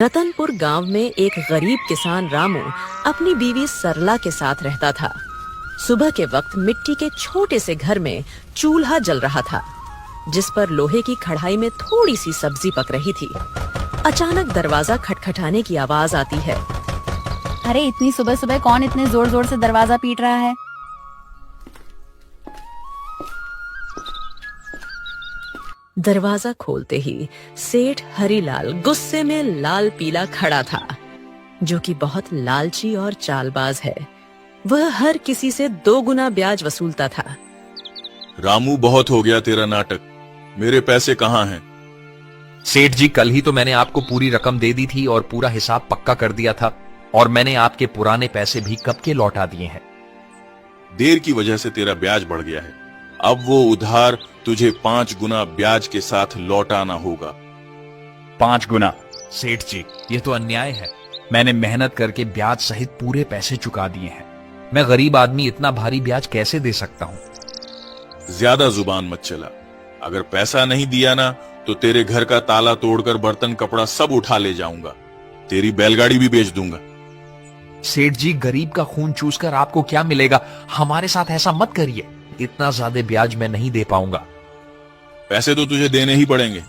रतनपुर गांव में एक गरीब किसान रामू अपनी बीवी सरला के साथ रहता था। सुबह के वक्त मिट्टी के छोटे से घर में चूल्हा जल रहा था, जिस पर लोहे की कढ़ाई में थोड़ी सी सब्जी पक रही थी। अचानक दरवाजा खटखटाने की आवाज आती है। अरे इतनी सुबह सुबह कौन इतने जोर जोर से दरवाजा पीट रहा है? दरवाजा खोलते ही सेठ हरीलाल गुस्से में लाल पीला खड़ा था, जो कि बहुत लालची और चालबाज है। वह हर किसी से 2 गुना ब्याज वसूलता था। रामू, बहुत हो गया तेरा नाटक। मेरे पैसे कहाँ हैं? सेठ जी, कल ही तो मैंने आपको पूरी रकम दे दी थी और पूरा हिसाब पक्का कर दिया था, और मैंने आपके पुराने पैसे भी कब के लौटा दिए हैं। देर की वजह से तेरा ब्याज बढ़ गया है। अब वो उधार तुझे 5 गुना ब्याज के साथ लौटाना होगा। 5 गुना? सेठ जी, ये तो अन्याय है। मैंने मेहनत करके ब्याज सहित पूरे पैसे चुका दिए हैं। मैं गरीब आदमी इतना भारी ब्याज कैसे दे सकता हूँ? ज्यादा जुबान मत चला। अगर पैसा नहीं दिया ना तो तेरे घर का ताला तोड़कर बर्तन कपड़ा सब उठा ले जाऊंगा। तेरी बैलगाड़ी भी बेच दूंगा। सेठ जी, गरीब का खून चूसकर आपको क्या मिलेगा? हमारे साथ ऐसा मत करिए। इतना ज्यादा ब्याज मैं नहीं दे पाऊंगा। पैसे तो तुझे देने ही पड़ेंगे।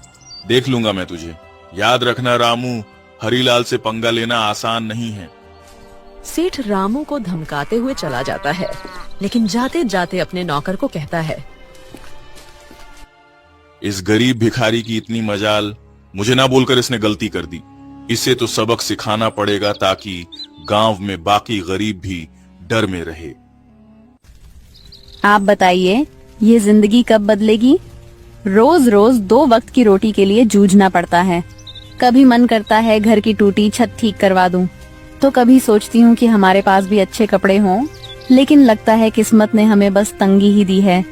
देख लूंगा मैं तुझे। याद रखना रामू, हरीलाल से पंगा लेना आसान नहीं है। सेठ रामू को धमकाते हुए चला जाता है, लेकिन जाते जाते अपने नौकर को कहता है, इस गरीब भिखारी की इतनी मजाल, मुझे ना बोलकर इसने गलती कर दी। इसे तो सबक सिखाना पड़ेगा ताकि गांव में बाकी गरीब भी डर में रहे। आप बताइए, ये जिंदगी कब बदलेगी? रोज रोज 2 वक्त की रोटी के लिए जूझना पड़ता है। कभी मन करता है घर की टूटी छत ठीक करवा दूं, तो कभी सोचती हूँ कि हमारे पास भी अच्छे कपड़े हों, लेकिन लगता है किस्मत ने हमें बस तंगी ही दी है।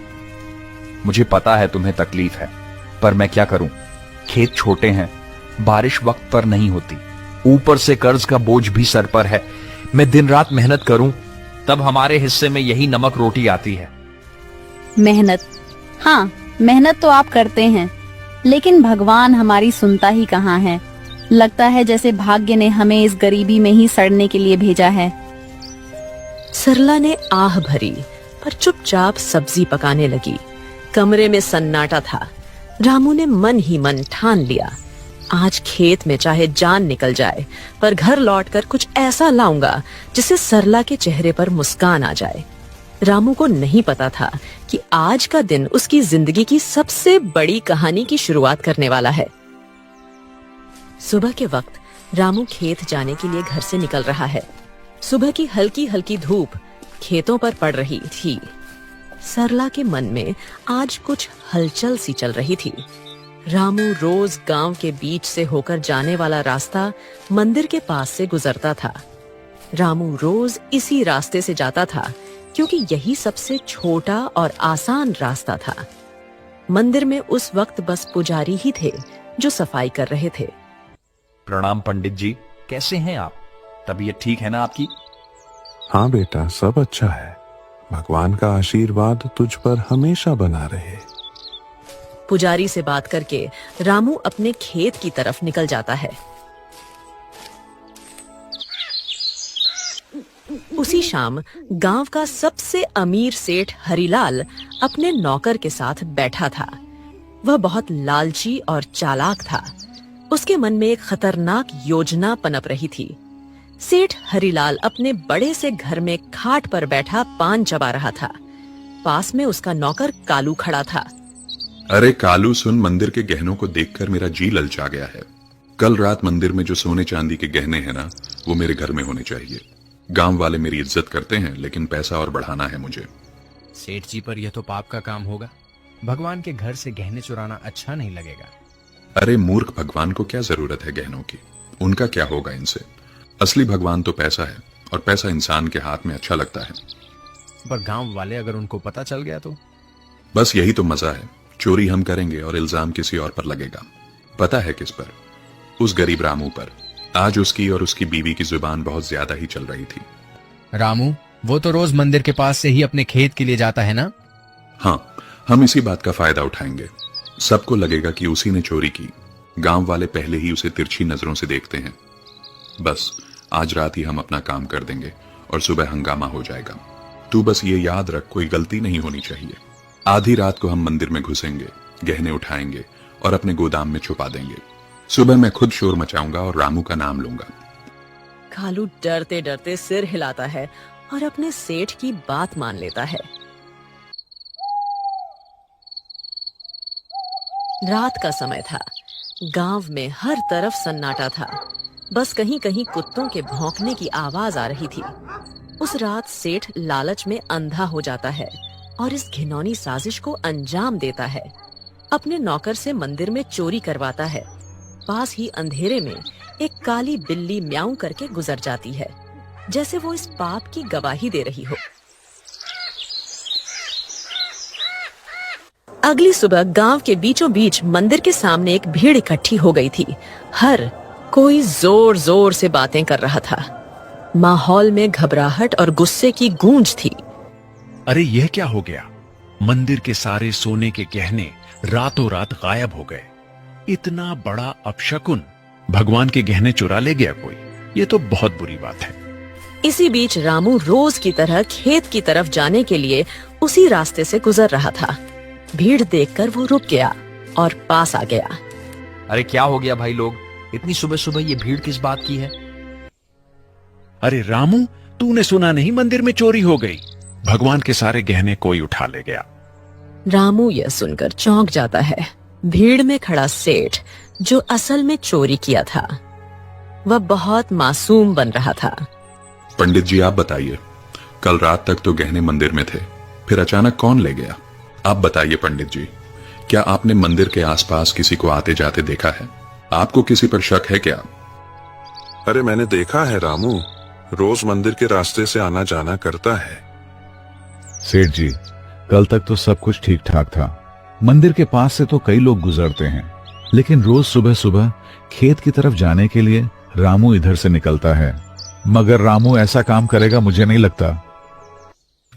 मुझे पता है तुम्हें तकलीफ है, पर मैं क्या करूं? खेत छोटे हैं, बारिश वक्त पर नहीं होती, ऊपर से कर्ज का बोझ भी सर पर है। मैं दिन रात मेहनत करूं, तब हमारे हिस्से में यही नमक रोटी आती है। मेहनत? हाँ, मेहनत तो आप करते हैं, लेकिन भगवान हमारी सुनता ही कहाँ है। लगता है जैसे भाग्य ने हमें इस गरीबी में ही सड़ने के लिए भेजा है। सरला ने आह भरी, पर चुपचाप सब्जी पकाने लगी। कमरे में सन्नाटा था। रामू ने मन ही मन ठान लिया, आज खेत में चाहे जान निकल जाए, पर घर लौटकर कुछ ऐसा लाऊंगा जिससे सरला के चेहरे पर मुस्कान आ जाए। रामू को नहीं पता था कि आज का दिन उसकी जिंदगी की सबसे बड़ी कहानी की शुरुआत करने वाला है। सुबह के वक्त रामू खेत जाने के लिए घर से निकल रहा है। सुबह की हल्की हल्की धूप खेतों पर पड़ रही थी। सरला के मन में आज कुछ हलचल सी चल रही थी। रामू रोज गांव के बीच से होकर जाने वाला रास्ता मंदिर के पास से गुजरता था। रामू रोज इसी रास्ते से जाता था, क्योंकि यही सबसे छोटा और आसान रास्ता था। मंदिर में उस वक्त बस पुजारी ही थे जो सफाई कर रहे थे। प्रणाम पंडित जी, कैसे हैं आप? तबीयत ठीक है ना आपकी? हाँ बेटा, सब अच्छा है। भगवान का आशीर्वाद तुझ पर हमेशा बना रहे। पुजारी से बात करके रामू अपने खेत की तरफ निकल जाता है। उसी शाम गांव का सबसे अमीर सेठ हरीलाल अपने नौकर के साथ बैठा था। वह बहुत लालची और चालाक था। उसके मन में एक खतरनाक योजना पनप रही थी। सेठ हरीलाल अपने बड़े से घर में खाट पर बैठा पान चबा रहा था। पास में उसका नौकर कालू खड़ा था। अरे कालू सुन, मंदिर के गहनों को देखकर मेरा जी ललचा गया है। कल रात मंदिर में जो सोने चांदी के गहने हैं ना, वो मेरे घर में होने चाहिए। गांव वाले मेरी इज्जत करते हैं, लेकिन पैसा और बढ़ाना है मुझे। सेठ जी, पर यह तो पाप का काम होगा। भगवान के घर से गहने चुराना अच्छा नहीं लगेगा। अरे मूर्ख, भगवान को क्या जरूरत है गहनों की? उनका क्या होगा इनसे? असली भगवान तो पैसा है, और पैसा इंसान के हाथ में अच्छा लगता है। पर गांव वाले अगर उनको पता चल गया तो? बस यही तो मजा है। चोरी हम करेंगे और इल्जाम किसी और पर लगेगा। पता है किस पर? उस गरीब रामू पर। आज उसकी और उसकी बीवी की जुबान बहुत ज्यादा ही चल रही थी। रामू, वो तो रोज मंदिर के पास से ही अपने खेत के लिए जाता है ना? हाँ, हम इसी बात का फायदा उठाएंगे। सबको लगेगा कि उसी ने चोरी की। गांव वाले पहले ही उसे तिरछी नजरों से देखते हैं। बस आज रात ही हम अपना काम कर देंगे और सुबह हंगामा हो जाएगा। तू बस ये याद रख, कोई गलती नहीं होनी चाहिए। आधी रात को हम मंदिर में घुसेंगे, गहने उठाएंगे और अपने गोदाम में छुपा देंगे। सुबह मैं खुद शोर मचाऊंगा और रामू का नाम लूंगा। कालू डरते डरते सिर हिलाता है और अपने सेठ की बात मान लेता है। रात का समय था। गांव में हर तरफ सन्नाटा था। बस कहीं कहीं कुत्तों के भौंकने की आवाज आ रही थी। उस रात सेठ लालच में अंधा हो जाता है और इस घिनौनी साजिश को अंजाम देता है। अपने नौकर से मंदिर में चोरी करवाता है। पास ही अंधेरे में एक काली बिल्ली म्याऊं करके गुजर जाती है, जैसे वो इस पाप की गवाही दे रही हो। अगली सुबह गांव के बीचों बीच मंदिर के सामने एक भीड़ इकट्ठी हो गई थी। हर कोई जोर जोर से बातें कर रहा था। माहौल में घबराहट और गुस्से की गूंज थी। अरे यह क्या हो गया? मंदिर के सारे सोने के गहने रातों रात गायब हो गए। इतना बड़ा अपशकुन, भगवान के गहने चुरा ले गया कोई। ये तो बहुत बुरी बात है। इसी बीच रामू रोज की तरह खेत की तरफ जाने के लिए उसी रास्ते से गुजर रहा था। भीड़ देखकर वो रुक गया और पास आ गया। अरे क्या हो गया भाई लोग, इतनी सुबह सुबह ये भीड़ किस बात की है? अरे रामू, तूने सुना नहीं, मंदिर में चोरी हो गई। भगवान के सारे गहने कोई उठा ले गया। रामू यह सुनकर चौंक जाता है। भीड़ में खड़ा सेठ, जो असल में चोरी किया था, वह बहुत मासूम बन रहा था। पंडित जी आप बताइए, कल रात तक तो गहने मंदिर में थे, फिर अचानक कौन ले गया? आप बताइए पंडित जी, क्या आपने मंदिर के आसपास किसी को आते जाते देखा है? आपको किसी पर शक है क्या? अरे मैंने देखा है रामू, रोज मंदिर के रास्ते से आना जाना करता है। सेठ जी, कल तक तो सब कुछ ठीक ठाक था। मंदिर के पास से तो कई लोग गुजरते हैं, लेकिन रोज सुबह सुबह खेत की तरफ जाने के लिए रामू इधर से निकलता है। मगर रामू ऐसा काम करेगा मुझे नहीं लगता।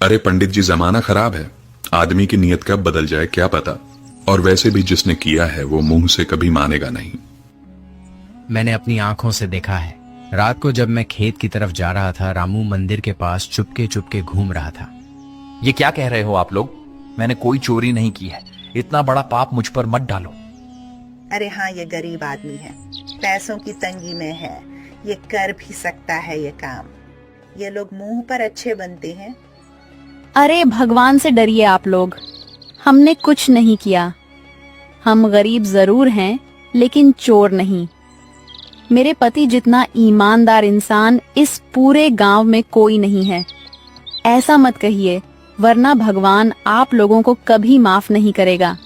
अरे पंडित जी, जमाना खराब है, आदमी की नीयत कब बदल जाए क्या पता। और वैसे भी जिसने किया है वो मुंह से कभी मानेगा नहीं। मैंने अपनी आंखों से देखा है। रात को जब मैं खेत की तरफ जा रहा था, रामू मंदिर के पास चुपके चुपके घूम रहा था। ये क्या कह रहे हो आप लोग? मैंने कोई चोरी नहीं की है। इतना बड़ा पाप मुझ पर मत डालो। अरे हाँ, ये गरीब आदमी है, पैसों की तंगी में है, ये कर भी सकता है ये काम। ये लोग मुंह पर अच्छे बनते हैं। अरे भगवान से डरिए आप लोग, हमने कुछ नहीं किया। हम गरीब जरूर हैं, लेकिन चोर नहीं। मेरे पति जितना ईमानदार इंसान इस पूरे गांव में कोई नहीं है। ऐसा मत कहिए, वरना भगवान आप लोगों को कभी माफ नहीं करेगा।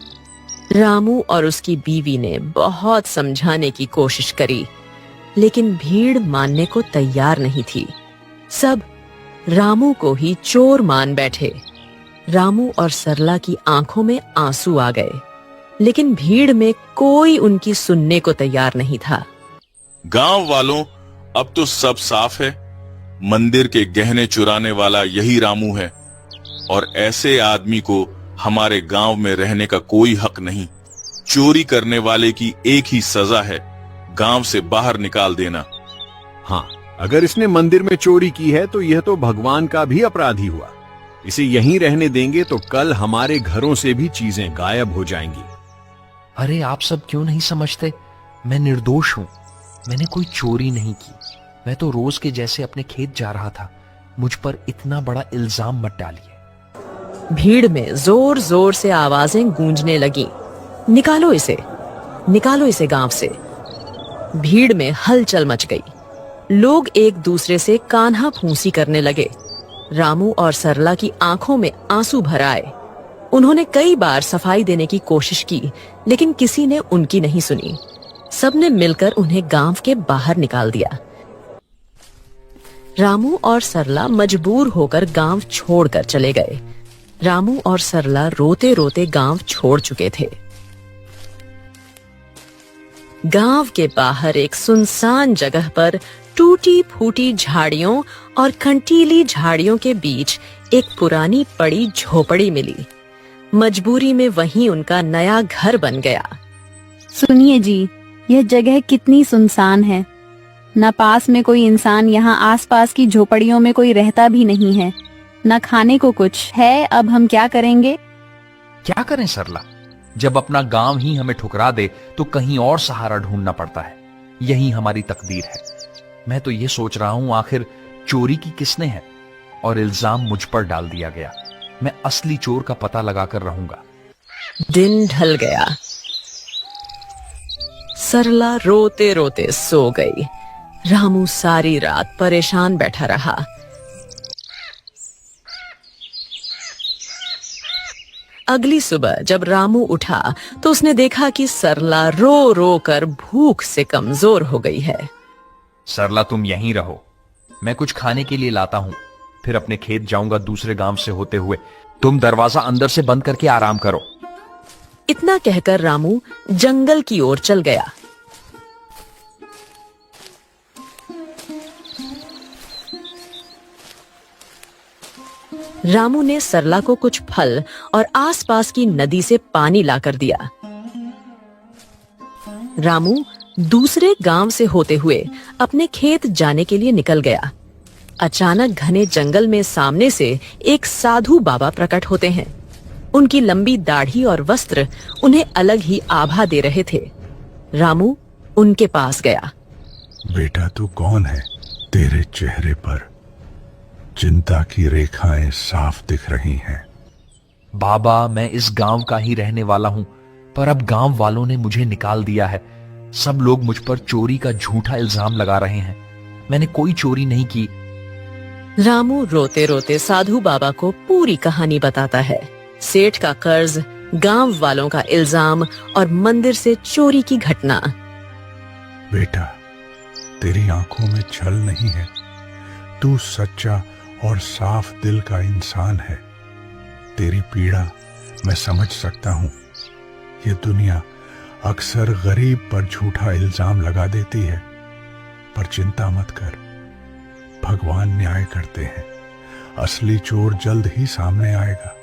रामू और उसकी बीवी ने बहुत समझाने की कोशिश करी, लेकिन भीड़ मानने को तैयार नहीं थी। सब रामू को ही चोर मान बैठे। रामू और सरला की आंखों में आंसू आ गए, लेकिन भीड़ में कोई उनकी सुनने को तैयार नहीं था। गांव वालों, अब तो सब साफ है। मंदिर के गहने चुराने वाला यही रामू है और ऐसे आदमी को हमारे गांव में रहने का कोई हक नहीं। चोरी करने वाले की एक ही सजा है, गांव से बाहर निकाल देना। हाँ, अगर इसने मंदिर में चोरी की है तो यह तो भगवान का भी अपराधी हुआ। इसे यहीं रहने देंगे तो कल हमारे घरों से भी चीजें गायब हो जाएंगी। अरे आप सब क्यों नहीं समझते? मैं निर्दोष हूँ, मैंने कोई चोरी नहीं की। मैं तो रोज के जैसे अपने खेत जा रहा था। मुझ पर इतना बड़ा इल्जाम मत डालिए। भीड़ में जोर जोर से आवाजें गूंजने लगी, निकालो इसे गांव से। भीड़ में हलचल मच गई। लोग एक दूसरे से कान्हा फूंसी करने लगे। रामू और सरला की आंखों में आंसू भर आए। उन्होंने कई बार सफाई देने की कोशिश की, लेकिन किसी ने उनकी नहीं सुनी। सबने मिलकर उन्हें गांव के बाहर निकाल दिया। रामू और सरला मजबूर होकर गांव छोड़कर चले गए। रामू और सरला रोते रोते गांव छोड़ चुके थे। गांव के बाहर एक सुनसान जगह पर टूटी फूटी झाड़ियों और कंटीली झाड़ियों के बीच एक पुरानी पड़ी झोपड़ी मिली। मजबूरी में वहीं उनका नया घर बन गया। सुनिए जी, यह जगह कितनी सुनसान है। न पास में कोई इंसान, यहाँ आसपास की झोपड़ियों में कोई रहता भी नहीं है, न खाने को कुछ है। अब हम क्या करेंगे? क्या करें सरला, जब अपना गांव ही हमें ठुकरा दे तो कहीं और सहारा ढूंढना पड़ता है। यही हमारी तकदीर है। मैं तो ये सोच रहा हूं आखिर चोरी की किसने है, और इल्जाम मुझ पर डाल दिया गया। मैं असली चोर का पता लगाकर रहूंगा। दिन ढल गया। सरला रोते रोते सो गई। रामू सारी रात परेशान बैठा रहा। अगली सुबह जब रामू उठा तो उसने देखा कि सरला रो रो कर भूख से कमजोर हो गई है। सरला, तुम यहीं रहो, मैं कुछ खाने के लिए लाता हूं, फिर अपने खेत जाऊंगा दूसरे गांव से होते हुए। तुम दरवाजा अंदर से बंद करके आराम करो। इतना कहकर रामू जंगल की ओर चल गया। रामू ने सरला को कुछ फल और आसपास की नदी से पानी लाकर दिया। रामू दूसरे गांव से होते हुए अपने खेत जाने के लिए निकल गया। अचानक घने जंगल में सामने से एक साधु बाबा प्रकट होते हैं। उनकी लंबी दाढ़ी और वस्त्र उन्हें अलग ही आभा दे रहे थे। रामू उनके पास गया। बेटा, तू कौन है? तेरे चेहरे पर चिंता की रेखाएं साफ दिख रही हैं। बाबा, मैं इस गांव का ही रहने वाला हूं, पर अब गांव वालों ने मुझे निकाल दिया है। सब लोग मुझ पर चोरी का झूठा इल्जाम लगा रहे हैं। मैंने कोई चोरी नहीं की। रामू रोते रोते साधु बाबा को पूरी कहानी बताता है। सेठ का कर्ज, गांव वालों का इल्जाम और मंदिर से चोरी की घटना। बेटा, तेरी आंखों में छल नहीं है। तू सच्चा और साफ दिल का इंसान है। तेरी पीड़ा मैं समझ सकता हूं। ये दुनिया अक्सर गरीब पर झूठा इल्जाम लगा देती है, पर चिंता मत कर, भगवान न्याय करते हैं। असली चोर जल्द ही सामने आएगा।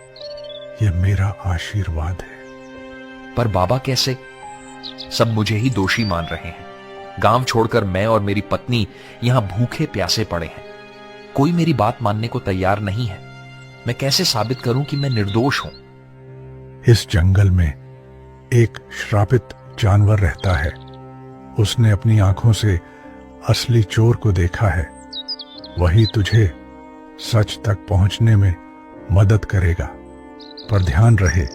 ये मेरा आशीर्वाद है। पर बाबा कैसे? सब मुझे ही दोषी मान रहे हैं। गांव छोड़कर मैं और मेरी पत्नी यहां भूखे प्यासे पड़े हैं। कोई मेरी बात मानने को तैयार नहीं है। मैं कैसे साबित करूं कि मैं निर्दोष हूं? इस जंगल में एक श्रापित जानवर रहता है। उसने अपनी आंखों से असली चोर को देखा है। वही तुझे सच तक पहुंचने में मदद करेगा। पर ध्यान रहे,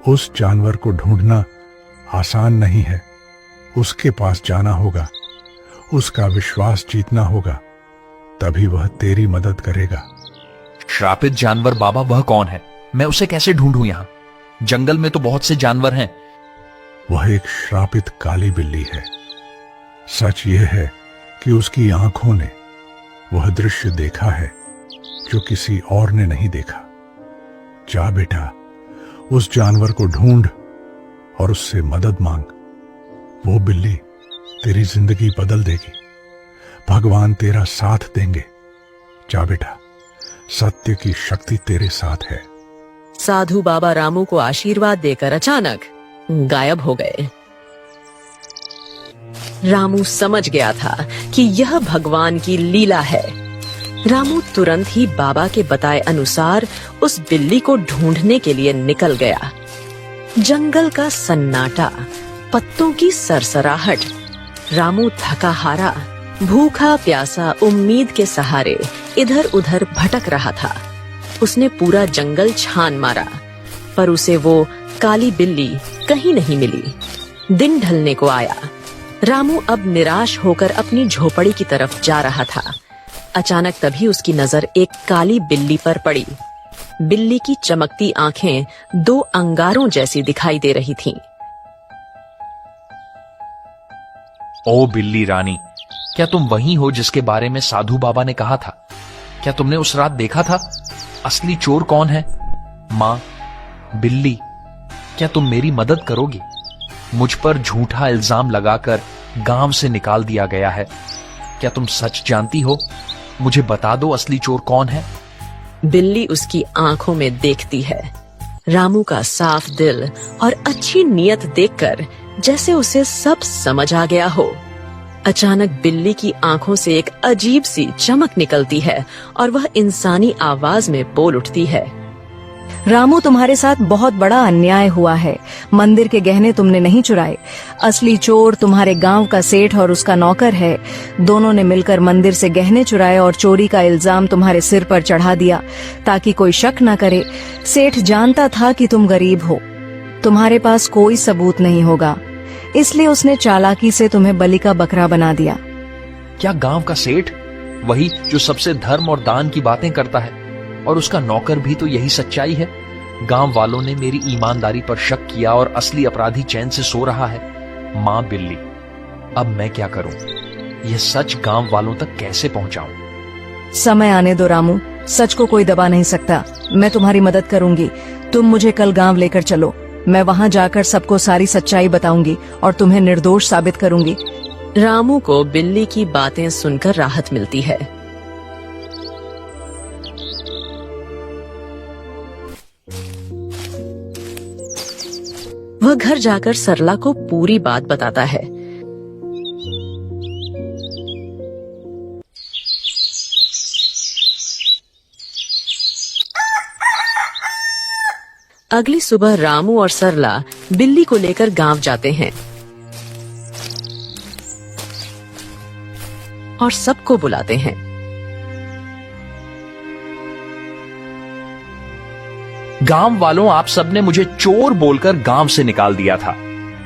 उस जानवर को ढूंढना आसान नहीं है। उसके पास जाना होगा, उसका विश्वास जीतना होगा, तभी वह तेरी मदद करेगा। श्रापित जानवर बाबा, वह कौन है? मैं उसे कैसे ढूंढूं? यहां जंगल में तो बहुत से जानवर हैं। वह एक श्रापित काली बिल्ली है। सच यह है कि उसकी आंखों ने वह दृश्य देखा है जो किसी और ने नहीं देखा। जा बेटा, उस जानवर को ढूंढ और उससे मदद मांग। वो बिल्ली तेरी जिंदगी बदल देगी। भगवान तेरा साथ देंगे। जा बेटा, सत्य की शक्ति तेरे साथ है। साधु बाबा रामू को आशीर्वाद देकर अचानक गायब हो गए। रामू समझ गया था कि यह भगवान की लीला है। रामू तुरंत ही बाबा के बताए अनुसार उस बिल्ली को ढूंढने के लिए निकल गया। जंगल का सन्नाटा, पत्तों की सरसराहट। रामू थका हारा, भूखा प्यासा, उम्मीद के सहारे इधर उधर भटक रहा था। उसने पूरा जंगल छान मारा, पर उसे वो काली बिल्ली कहीं नहीं मिली। दिन ढलने को आया। रामू अब निराश होकर अपनी झोपड़ी की तरफ जा रहा था। अचानक तभी उसकी नजर एक काली बिल्ली पर पड़ी। बिल्ली की चमकती आंखें दो अंगारों जैसी दिखाई दे रही थीं। ओ बिल्ली रानी, क्या तुम वही हो जिसके बारे में साधु बाबा ने कहा था? क्या तुमने उस रात देखा था? असली चोर कौन है? माँ, बिल्ली, क्या तुम मेरी मदद करोगी? मुझ पर झूठा इल्जाम लगाकर गांव से निकाल दिया गया है। क्या तुम सच जानती हो? मुझे बता दो, असली चोर कौन है? बिल्ली उसकी आंखों में देखती है। रामू का साफ दिल और अच्छी नीयत देखकर जैसे उसे सब समझ आ गया हो। अचानक बिल्ली की आंखों से एक अजीब सी चमक निकलती है और वह इंसानी आवाज में बोल उठती है। रामू, तुम्हारे साथ बहुत बड़ा अन्याय हुआ है। मंदिर के गहने तुमने नहीं चुराए। असली चोर तुम्हारे गांव का सेठ और उसका नौकर है। दोनों ने मिलकर मंदिर से गहने चुराए और चोरी का इल्जाम तुम्हारे सिर पर चढ़ा दिया ताकि कोई शक न करे। सेठ जानता था कि तुम गरीब हो, तुम्हारे पास कोई सबूत नहीं होगा, इसलिए उसने चालाकी से तुम्हें बलि का बकरा बना दिया। क्या गांव का सेठ, वही जो सबसे धर्म और दान की बातें करता है, और उसका नौकर भी तो यही सच्चाई है? गांव वालों ने मेरी ईमानदारी पर शक किया और असली अपराधी चैन से सो रहा है। मां बिल्ली, अब मैं क्या करूं? यह सच गांव वालों तक कैसे पहुंचाऊं? समय आने दो रामू, सच को कोई दबा नहीं सकता। मैं तुम्हारी मदद करूंगी। तुम मुझे कल गांव लेकर चलो। मैं वहां जाकर सबको सारी सच्चाई बताऊंगी और तुम्हें निर्दोष साबित करूंगी। रामू को बिल्ली की बातें सुनकर राहत मिलती है। वह घर जाकर सरला को पूरी बात बताता है। अगली सुबह रामू और सरला बिल्ली को लेकर गांव जाते हैं और सबको बुलाते हैं। गांव वालों, आप सबने मुझे चोर बोलकर गांव से निकाल दिया था,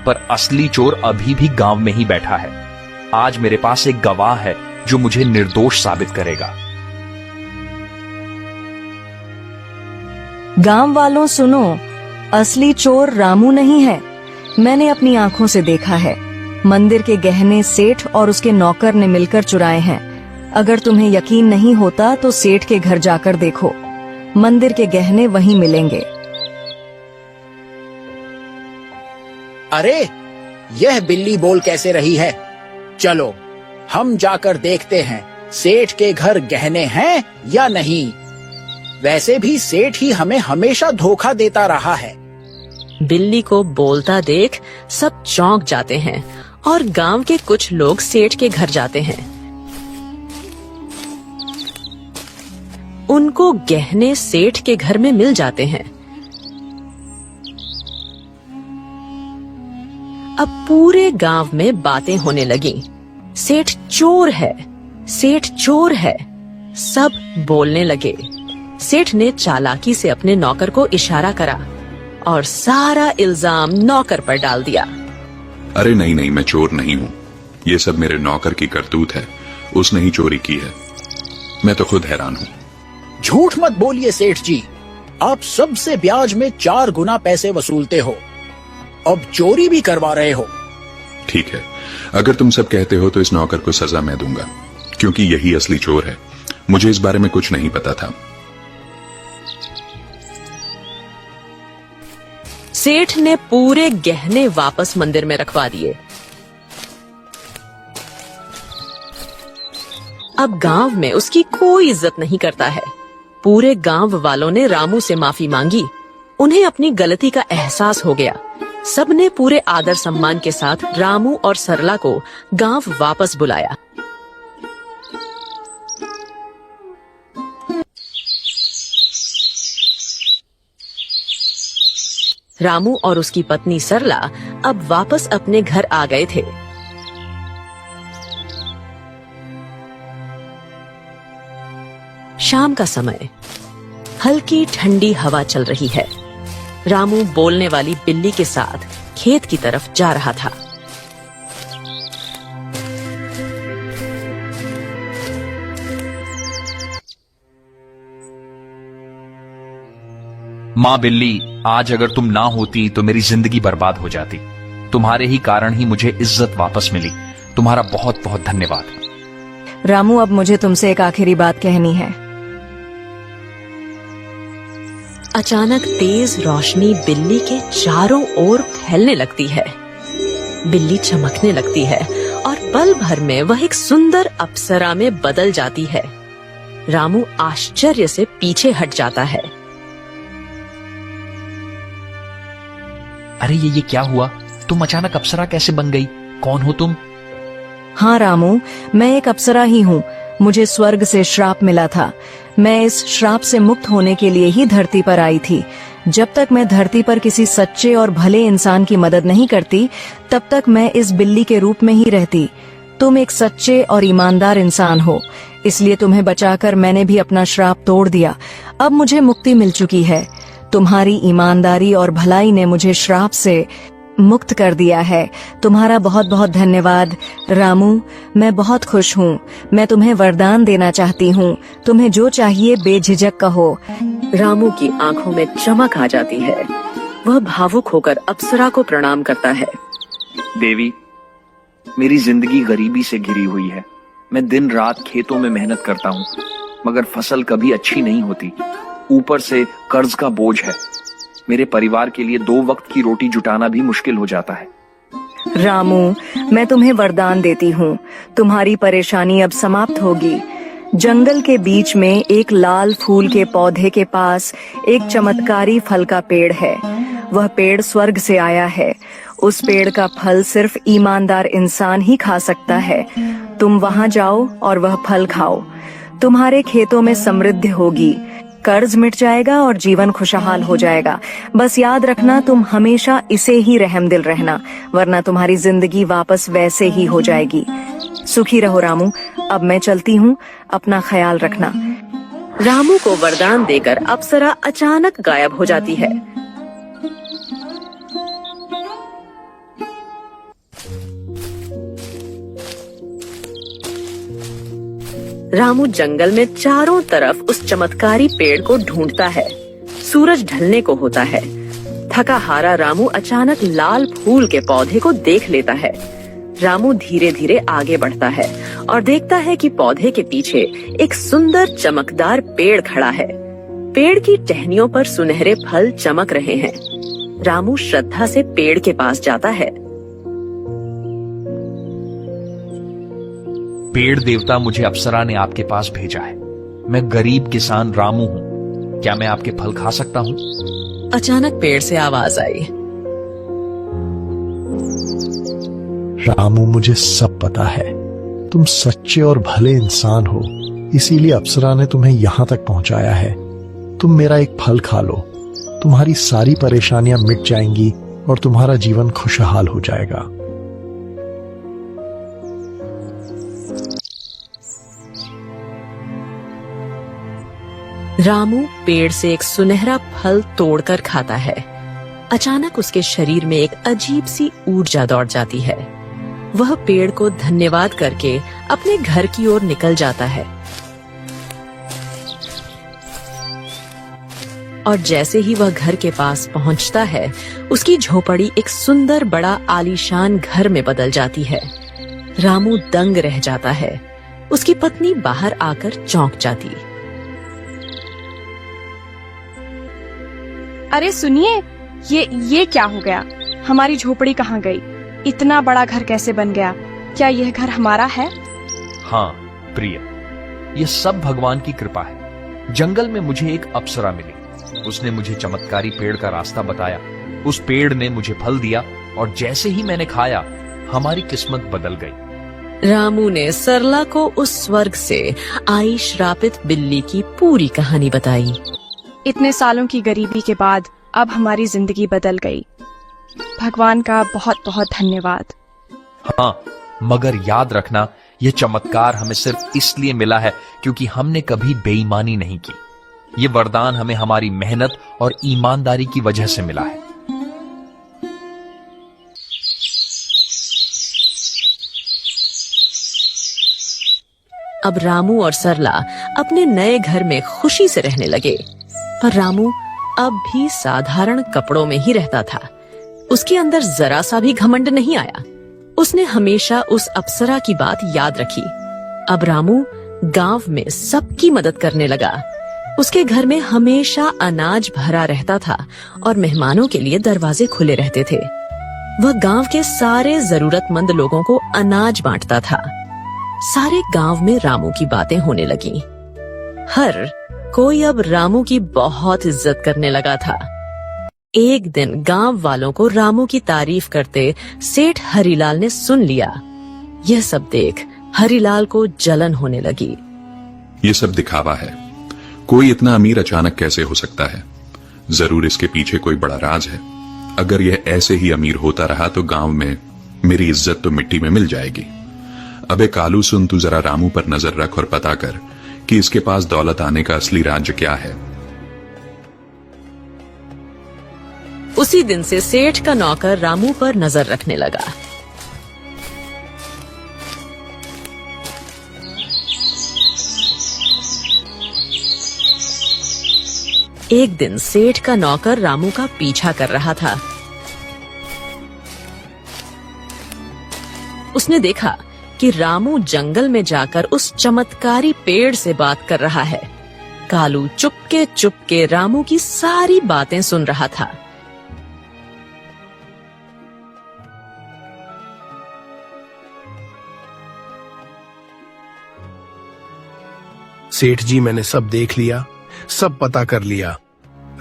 पर असली चोर अभी भी गांव में ही बैठा है। आज मेरे पास एक गवाह है जो मुझे निर्दोष साबित करेगा। गांव वालों सुनो, असली चोर रामू नहीं है। मैंने अपनी आंखों से देखा है। मंदिर के गहने सेठ और उसके नौकर ने मिलकर चुराए हैं। अगर तुम्हें यकीन नहीं होता तो सेठ के घर जाकर देखो, मंदिर के गहने वहीं मिलेंगे। अरे, यह बिल्ली बोल कैसे रही है? चलो हम जाकर देखते हैं सेठ के घर गहने हैं या नहीं। वैसे भी सेठ ही हमें हमेशा धोखा देता रहा है। बिल्ली को बोलता देख सब चौंक जाते हैं और गांव के कुछ लोग सेठ के घर जाते हैं। उनको गहने सेठ के घर में मिल जाते हैं। अब पूरे गांव में बातें होने लगी। सेठ चोर है, सेठ चोर है। सब बोलने लगे। सेठ ने चालाकी से अपने नौकर को इशारा करा और सारा इल्जाम नौकर पर डाल दिया। अरे नहीं नहीं, मैं चोर नहीं हूँ। ये सब मेरे नौकर की करतूत है। उसने ही चोरी की है। मैं तो खुद हैरान हूँ। झूठ मत बोलिए सेठ जी, आप सबसे ब्याज में 4 गुना पैसे वसूलते हो, अब चोरी भी करवा रहे हो। ठीक है, अगर तुम सब कहते हो तो इस नौकर को सजा मैं दूंगा, क्योंकि यही असली चोर है। मुझे इस बारे में कुछ नहीं पता था। सेठ ने पूरे गहने वापस मंदिर में रखवा दिए। अब गांव में उसकी कोई इज्जत नहीं करता है। पूरे गांव वालों ने रामू से माफी मांगी। उन्हें अपनी गलती का एहसास हो गया। सबने पूरे आदर सम्मान के साथ रामू और सरला को गांव वापस बुलाया। रामू और उसकी पत्नी सरला अब वापस अपने घर आ गए थे। शाम का समय, हल्की ठंडी हवा चल रही है। रामू बोलने वाली बिल्ली के साथ खेत की तरफ जा रहा था। मां बिल्ली, आज अगर तुम ना होती तो मेरी जिंदगी बर्बाद हो जाती। तुम्हारे ही कारण ही मुझे इज्जत वापस मिली। तुम्हारा बहुत बहुत धन्यवाद। रामू, अब मुझे तुमसे एक आखिरी बात कहनी है। अचानक तेज रोशनी बिल्ली के चारों ओर फैलने लगती है। बिल्ली चमकने लगती है और पल भर में वह एक सुंदर अप्सरा में बदल जाती है। रामू आश्चर्य से पीछे हट जाता है। अरे ये क्या हुआ? तुम अचानक अप्सरा कैसे बन गई? कौन हो तुम? हाँ रामू, मैं एक अप्सरा ही हूँ। मुझे स्वर्ग से श्राप मिला था। मैं इस श्राप से मुक्त होने के लिए ही धरती पर आई थी। जब तक मैं धरती पर किसी सच्चे और भले इंसान की मदद नहीं करती, तब तक मैं इस बिल्ली के रूप में ही रहती। तुम एक सच्चे और ईमानदार इंसान हो, इसलिए तुम्हें बचाकर मैंने भी अपना श्राप तोड़ दिया। अब मुझे मुक्ति मिल चुकी है। तुम्हारी ईमानदारी और भलाई ने मुझे श्राप से मुक्त कर दिया है। तुम्हारा बहुत बहुत धन्यवाद रामू। मैं बहुत खुश हूँ। मैं तुम्हें वरदान देना चाहती हूँ। तुम्हें जो चाहिए बेझिझक कहो। रामू की आंखों में चमक आ जाती है। वह भावुक होकर अप्सरा को प्रणाम करता है। देवी, मेरी जिंदगी गरीबी से घिरी हुई है। मैं दिन रात खेतों में मेहनत करता हूँ, मगर फसल कभी अच्छी नहीं होती। ऊपर से कर्ज का बोझ है। मेरे परिवार के लिए 2 वक्त की रोटी जुटाना भी मुश्किल हो जाता है। रामू, मैं तुम्हें वरदान देती हूँ। तुम्हारी परेशानी अब समाप्त होगी। जंगल के बीच में एक लाल फूल के पौधे के पास एक चमत्कारी फल का पेड़ है। वह पेड़ स्वर्ग से आया है। उस पेड़ का फल सिर्फ ईमानदार इंसान ही खा सकता है। तुम वहां जाओ और वह फल खाओ। तुम्हारे खेतों में समृद्धि होगी, कर्ज मिट जाएगा और जीवन खुशहाल हो जाएगा। बस याद रखना, तुम हमेशा इसे ही रहमदिल रहना, वरना तुम्हारी जिंदगी वापस वैसे ही हो जाएगी। सुखी रहो रामू। अब मैं चलती हूँ, अपना ख्याल रखना। रामू को वरदान देकर अप्सरा अचानक गायब हो जाती है। रामू जंगल में चारों तरफ उस चमत्कारी पेड़ को ढूंढता है। सूरज ढलने को होता है। थका हारा रामू अचानक लाल फूल के पौधे को देख लेता है। रामू धीरे धीरे आगे बढ़ता है और देखता है कि पौधे के पीछे एक सुंदर चमकदार पेड़ खड़ा है। पेड़ की टहनियों पर सुनहरे फल चमक रहे हैं। रामू श्रद्धा से पेड़ के पास जाता है। पेड़ देवता, मुझे अप्सरा ने आपके पास भेजा है। मैं गरीब किसान रामू हूँ। क्या मैं आपके फल खा सकता हूँ? अचानक पेड़ से आवाज आई। रामू, मुझे सब पता है। तुम सच्चे और भले इंसान हो, इसीलिए अप्सरा ने तुम्हें यहाँ तक पहुंचाया है। तुम मेरा एक फल खा लो, तुम्हारी सारी परेशानियां मिट जाएंगी और तुम्हारा जीवन खुशहाल हो जाएगा। रामू पेड़ से एक सुनहरा फल तोड़कर खाता है। अचानक उसके शरीर में एक अजीब सी ऊर्जा दौड़ जाती है। वह पेड़ को धन्यवाद करके अपने घर की ओर निकल जाता है। और जैसे ही वह घर के पास पहुंचता है, उसकी झोपड़ी एक सुंदर बड़ा आलीशान घर में बदल जाती है। रामू दंग रह जाता है। उसकी पत्नी बाहर आकर चौंक जाती। अरे सुनिए, ये क्या हो गया? हमारी झोपड़ी कहाँ गई? इतना बड़ा घर कैसे बन गया? क्या यह घर हमारा है? हाँ प्रिय, ये सब भगवान की कृपा है। जंगल में मुझे एक अप्सरा मिली। उसने मुझे चमत्कारी पेड़ का रास्ता बताया। उस पेड़ ने मुझे फल दिया और जैसे ही मैंने खाया, हमारी किस्मत बदल गई। रामू ने सरला को उस स्वर्ग से आई श्रापित बिल्ली की पूरी कहानी बताई। इतने सालों की गरीबी के बाद अब हमारी जिंदगी बदल गई। भगवान का बहुत बहुत धन्यवाद। हाँ, मगर याद रखना, यह चमत्कार हमें सिर्फ इसलिए मिला है क्योंकि हमने कभी बेईमानी नहीं की। ये वरदान हमें हमारी मेहनत और ईमानदारी की वजह से मिला है। अब रामू और सरला अपने नए घर में खुशी से रहने लगे। पर रामू अब भी साधारण कपड़ों में ही रहता था। उसके अंदर जरा सा भी घमंड नहीं आया। उसने हमेशा उस अप्सरा की बात याद रखी। अब रामू गांव में सबकी मदद करने लगा। उसके घर में हमेशा अनाज भरा रहता था और मेहमानों के लिए दरवाजे खुले रहते थे। वह गांव के सारे जरूरतमंद लोगों को अनाज बांटता था। सारे गांव में रामू की बातें होने लगी। हर कोई अब रामू की बहुत इज्जत करने लगा था। एक दिन गांव वालों को रामू की तारीफ करते सेठ हरीलाल ने सुन लिया। यह सब देख हरिलाल को जलन होने लगी। ये सब दिखावा है। कोई इतना अमीर अचानक कैसे हो सकता है? जरूर इसके पीछे कोई बड़ा राज है। अगर यह ऐसे ही अमीर होता रहा तो गांव में मेरी इज्जत तो मिट्टी में मिल जाएगी। अबे कालू सुन, तू जरा रामू पर नजर रख और पता कर कि इसके पास दौलत आने का असली राज क्या है। उसी दिन से सेठ का नौकर रामू पर नजर रखने लगा। एक दिन सेठ का नौकर रामू का पीछा कर रहा था। उसने देखा कि रामू जंगल में जाकर उस चमत्कारी पेड़ से बात कर रहा है। कालू चुपके चुपके रामू की सारी बातें सुन रहा था। सेठ जी, मैंने सब देख लिया, सब पता कर लिया।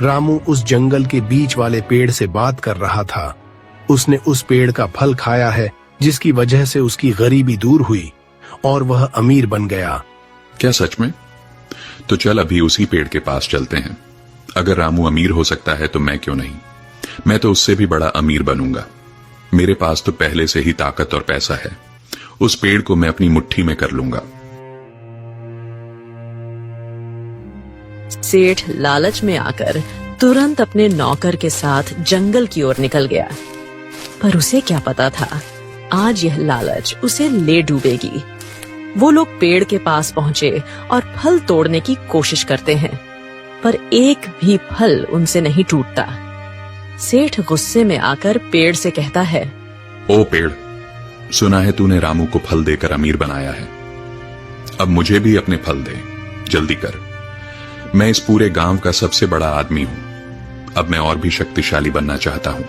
रामू उस जंगल के बीच वाले पेड़ से बात कर रहा था। उसने उस पेड़ का फल खाया है जिसकी वजह से उसकी गरीबी दूर हुई और वह अमीर बन गया। क्या सच में? तो चल अभी उसी पेड़ के पास चलते हैं। अगर रामू अमीर हो सकता है तो मैं क्यों नहीं? मैं तो उससे भी बड़ा अमीर बनूंगा। मेरे पास तो पहले से ही ताकत और पैसा है। उस पेड़ को मैं अपनी मुट्ठी में कर लूंगा। सेठ लालच में आकर तुरंत अपने नौकर के साथ जंगल की ओर निकल गया। पर उसे क्या पता था, आज यह लालच उसे ले डूबेगी। वो लोग पेड़ के पास पहुंचे और फल तोड़ने की कोशिश करते हैं, पर एक भी फल उनसे नहीं टूटता। सेठ गुस्से में आकर पेड़ से कहता है, ओ पेड़, सुना है तूने रामू को फल देकर अमीर बनाया है। अब मुझे भी अपने फल दे, जल्दी कर। मैं इस पूरे गांव का सबसे बड़ा आदमी हूं। अब मैं और भी शक्तिशाली बनना चाहता हूं।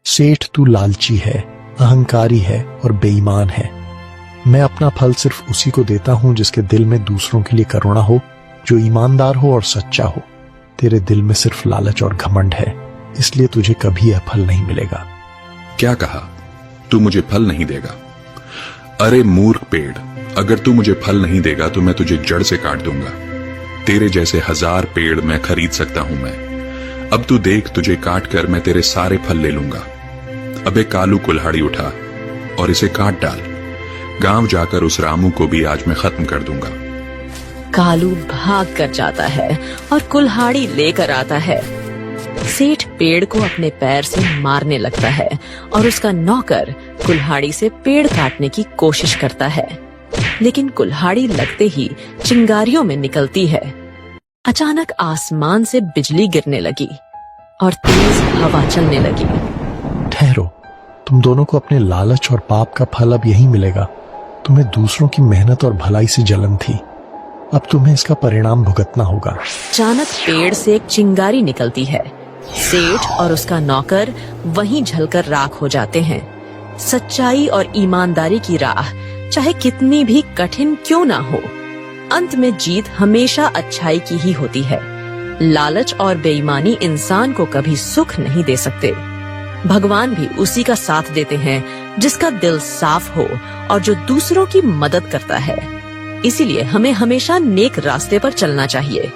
सेठ, तू लालची है, अहंकारी है और बेईमान है। मैं अपना फल सिर्फ उसी को देता हूं जिसके दिल में दूसरों के लिए करुणा हो, जो ईमानदार हो और सच्चा हो। तेरे दिल में सिर्फ लालच और घमंड है, इसलिए तुझे कभी यह फल नहीं मिलेगा। क्या कहा? तू मुझे फल नहीं देगा? अरे मूर्ख पेड़, अगर तू मुझे फल नहीं देगा तो मैं तुझे जड़ से काट दूंगा। तेरे जैसे 1000 पेड़ मैं खरीद सकता हूं मैं। अब तू देख, तुझे काट कर मैं तेरे सारे फल ले लूंगा। अबे कालू, कुल्हाड़ी उठा और इसे काट डाल। गांव जाकर उस रामू को भी आज मैं खत्म कर दूंगा। कालू भाग कर जाता है और कुल्हाड़ी लेकर आता है। सेठ पेड़ को अपने पैर से मारने लगता है और उसका नौकर कुल्हाड़ी से पेड़ काटने की कोशिश करता है, लेकिन कुल्हाड़ी लगते ही चिंगारियों में निकलती है। अचानक आसमान से बिजली गिरने लगी और तेज हवा चलने लगी। ठहरो, तुम दोनों को अपने लालच और पाप का फल अब यही मिलेगा। तुम्हें दूसरों की मेहनत और भलाई से जलन थी, अब तुम्हें इसका परिणाम भुगतना होगा। अचानक पेड़ से एक चिंगारी निकलती है। सेठ और उसका नौकर वहीं जलकर राख हो जाते हैं। सच्चाई और ईमानदारी की राह चाहे कितनी भी कठिन क्यों ना हो, अंत में जीत हमेशा अच्छाई की ही होती है। लालच और बेईमानी इंसान को कभी सुख नहीं दे सकते। भगवान भी उसी का साथ देते हैं जिसका दिल साफ हो और जो दूसरों की मदद करता है। इसीलिए हमें हमेशा नेक रास्ते पर चलना चाहिए।